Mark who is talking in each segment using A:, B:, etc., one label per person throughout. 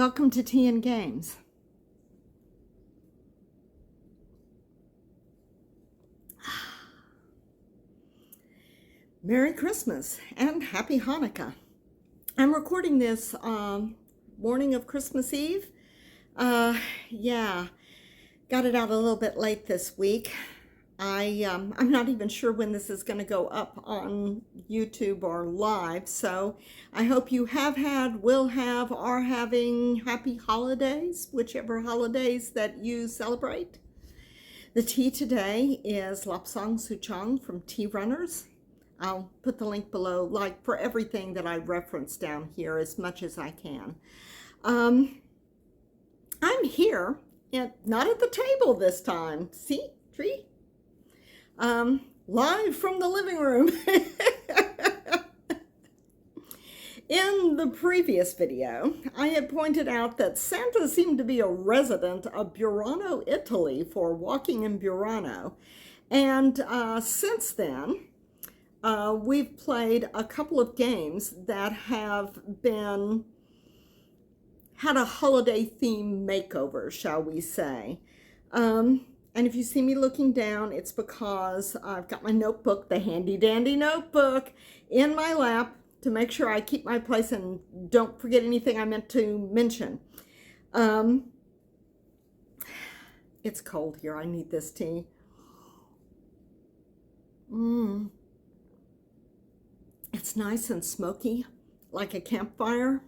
A: Welcome to Tea and Games. Merry Christmas and Happy Hanukkah. I'm recording this morning of Christmas Eve. Yeah, got it out a little bit late this week. I'm not even sure when this is going to go up on YouTube or live, so I hope you have had, will have, are having happy holidays, whichever holidays that you celebrate. The tea today is Lapsang Souchong from Tea Runners. I'll put the link below, like for everything that I reference down here as much as I can. I'm here, not at the table this time. See, tree? Live from the living room. In the previous video, I had pointed out that Santa seemed to be a resident of Burano, Italy for walking in Burano. And since then, we've played a couple of games that have had a holiday theme makeover, shall we say. And if you see me looking down, it's because I've got my notebook, the handy dandy notebook, in my lap to make sure I keep my place and don't forget anything I meant to mention. It's cold here. I need this tea. It's nice and smoky, like a campfire.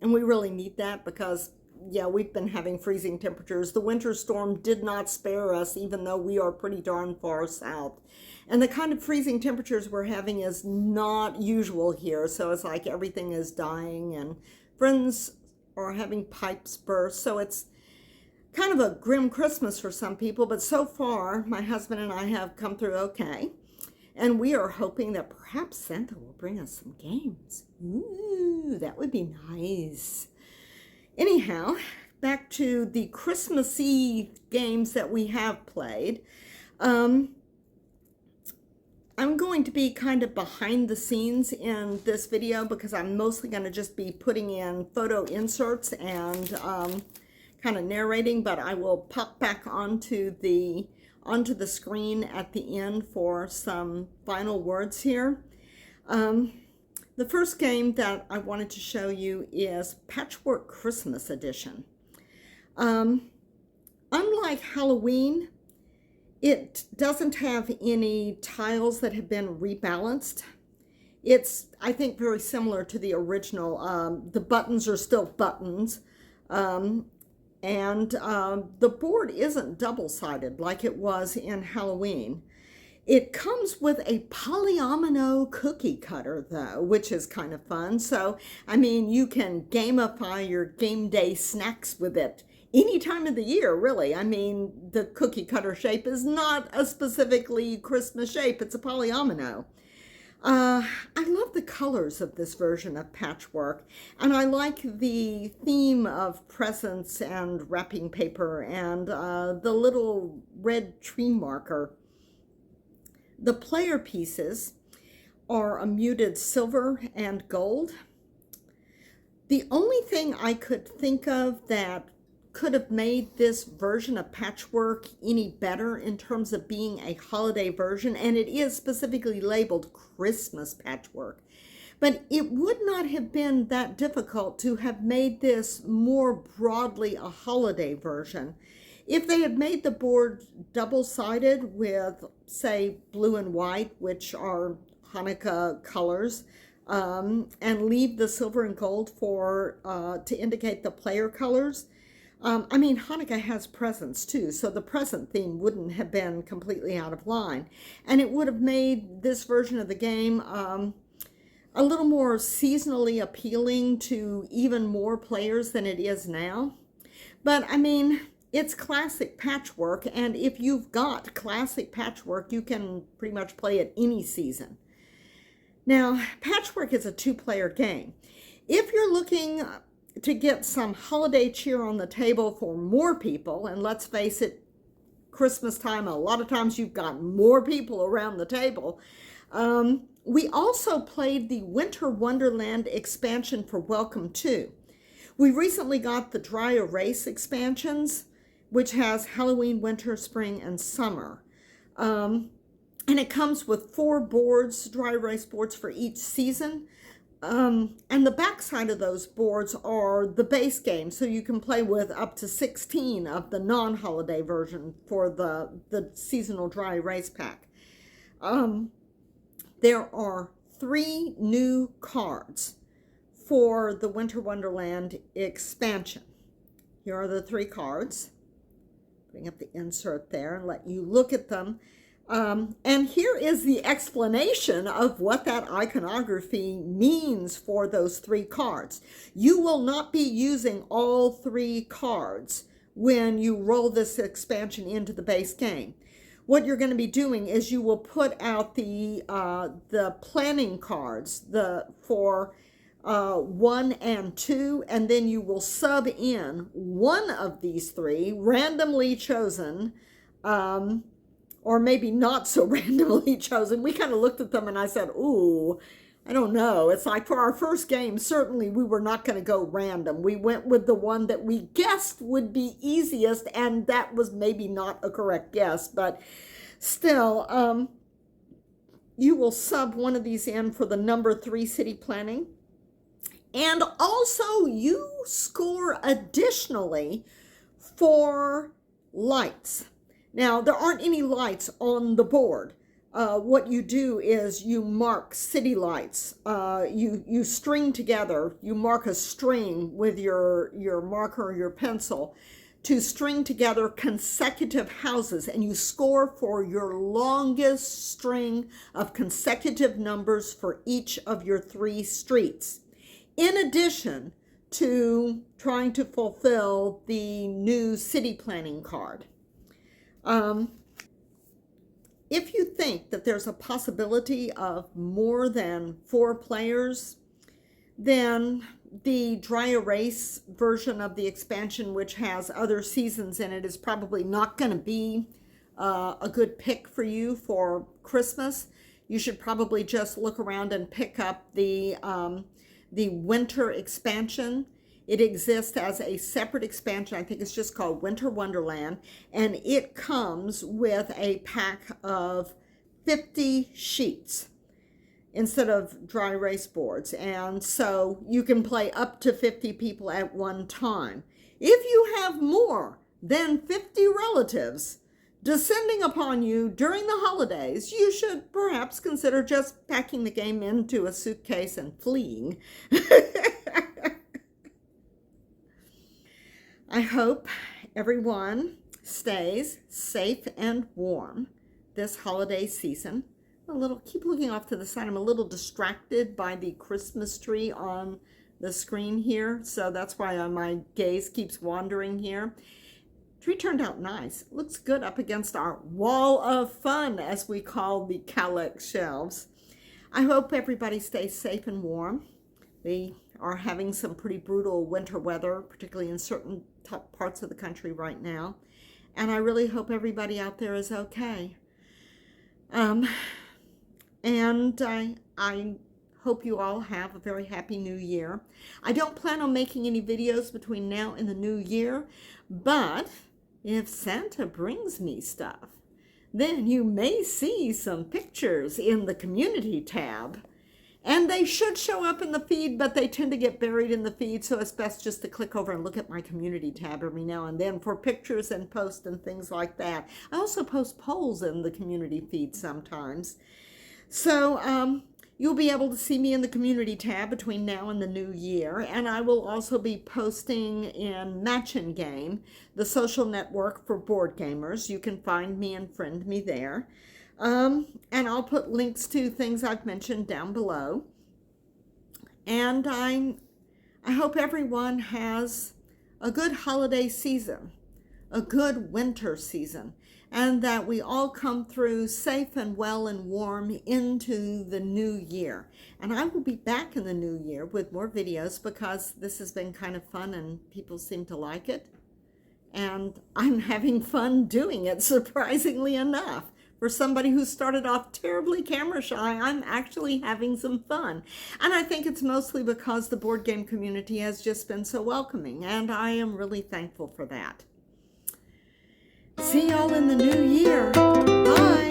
A: And we really need that because, yeah, we've been having freezing temperatures. The winter storm did not spare us, even though we are pretty darn far south. And the kind of freezing temperatures we're having is not usual here. So it's like everything is dying and friends are having pipes burst. So it's kind of a grim Christmas for some people. But so far, my husband and I have come through okay. And we are hoping that perhaps Santa will bring us some games. Ooh, that would be nice. Anyhow, back to the Christmassy games that we have played. I'm going to be kind of behind the scenes in this video because I'm mostly going to just be putting in photo inserts and kind of narrating, but I will pop back onto the screen at the end for some final words here. The first game that I wanted to show you is Patchwork Christmas Edition. Unlike Halloween, it doesn't have any tiles that have been rebalanced. It's, I think, very similar to the original. The buttons are still buttons. And the board isn't double-sided like it was in Halloween. It comes with a polyomino cookie cutter, though, which is kind of fun. So, I mean, you can gamify your game day snacks with it any time of the year, really. I mean, the cookie cutter shape is not a specifically Christmas shape. It's a polyomino. I love the colors of this version of Patchwork, and I like the theme of presents and wrapping paper and the little red tree marker. The player pieces are a muted silver and gold. The only thing I could think of that could have made this version of Patchwork any better in terms of being a holiday version, and it is specifically labeled Christmas Patchwork, but it would not have been that difficult to have made this more broadly a holiday version. If they had made the board double-sided with, say, blue and white, which are Hanukkah colors, and leave the silver and gold to indicate the player colors. I mean, Hanukkah has presents too, so the present theme wouldn't have been completely out of line. And it would have made this version of the game a little more seasonally appealing to even more players than it is now. But, I mean, it's classic Patchwork, and if you've got classic Patchwork, you can pretty much play it any season. Now, Patchwork is a two-player game. If you're looking to get some holiday cheer on the table for more people, and let's face it, Christmas time, a lot of times you've got more people around the table. We also played the Winter Wonderland expansion for Welcome To, We recently got the dry erase expansions, which has Halloween, winter, spring, and summer. And it comes with 4 boards, dry erase boards for each season. And the back side of those boards are the base game, so you can play with up to 16 of the non-holiday version for the seasonal dry erase pack. There are 3 new cards for the Winter Wonderland expansion. Here are the 3 cards. Bring up the insert there and let you look at them. And here is the explanation of what that iconography means for those 3 cards. You will not be using all 3 cards when you roll this expansion into the base game. What you're going to be doing is you will put out the planning cards for 1 and 2, and then you will sub in one of these 3 randomly chosen, or maybe not so randomly chosen. We kind of looked at them and I said, ooh, I don't know. It's like for our first game, certainly we were not going to go random. We went with the one that we guessed would be easiest, and that was maybe not a correct guess, but still, you will sub one of these in for the number 3 city planning. And also you score additionally for lights. Now, there aren't any lights on the board. What you do is you mark city lights. You string together, you mark a string with your marker or your pencil to string together consecutive houses, and you score for your longest string of consecutive numbers for each of your 3 streets. In addition to trying to fulfill the new city planning card. If you think that there's a possibility of more than 4 players, then the dry erase version of the expansion, which has other seasons in it, is probably not going to be a good pick for you for Christmas. You should probably just look around and pick up the winter expansion. It exists as a separate expansion. I think it's just called Winter Wonderland, and it comes with a pack of 50 sheets instead of dry erase boards, and so you can play up to 50 people at one time. If you have more than 50 relatives descending upon you during the holidays, you should perhaps consider just packing the game into a suitcase and fleeing. I hope everyone stays safe and warm this holiday season. Keep looking off to the side. I'm a little distracted by the Christmas tree on the screen here, so that's why my gaze keeps wandering here. Tree turned out nice. It looks good up against our wall of fun, as we call the Cowlex shelves. I hope everybody stays safe and warm. We are having some pretty brutal winter weather, particularly in certain top parts of the country right now. And I really hope everybody out there is okay. And I hope you all have a very happy new year. I don't plan on making any videos between now and the new year, but if Santa brings me stuff, then you may see some pictures in the community tab. And they should show up in the feed, but they tend to get buried in the feed, so it's best just to click over and look at my community tab every now and then for pictures and posts and things like that. I also post polls in the community feed sometimes. So you'll be able to see me in the community tab between now and the new year, and I will also be posting in Matchin' Game, the social network for board gamers. You can find me and friend me there. And I'll put links to things I've mentioned down below. And I hope everyone has a good holiday season, a good winter season, and that we all come through safe and well and warm into the new year. And I will be back in the new year with more videos because this has been kind of fun and people seem to like it. And I'm having fun doing it, surprisingly enough. For somebody who started off terribly camera shy, I'm actually having some fun. And I think it's mostly because the board game community has just been so welcoming, and I am really thankful for that. See y'all in the new year. Bye.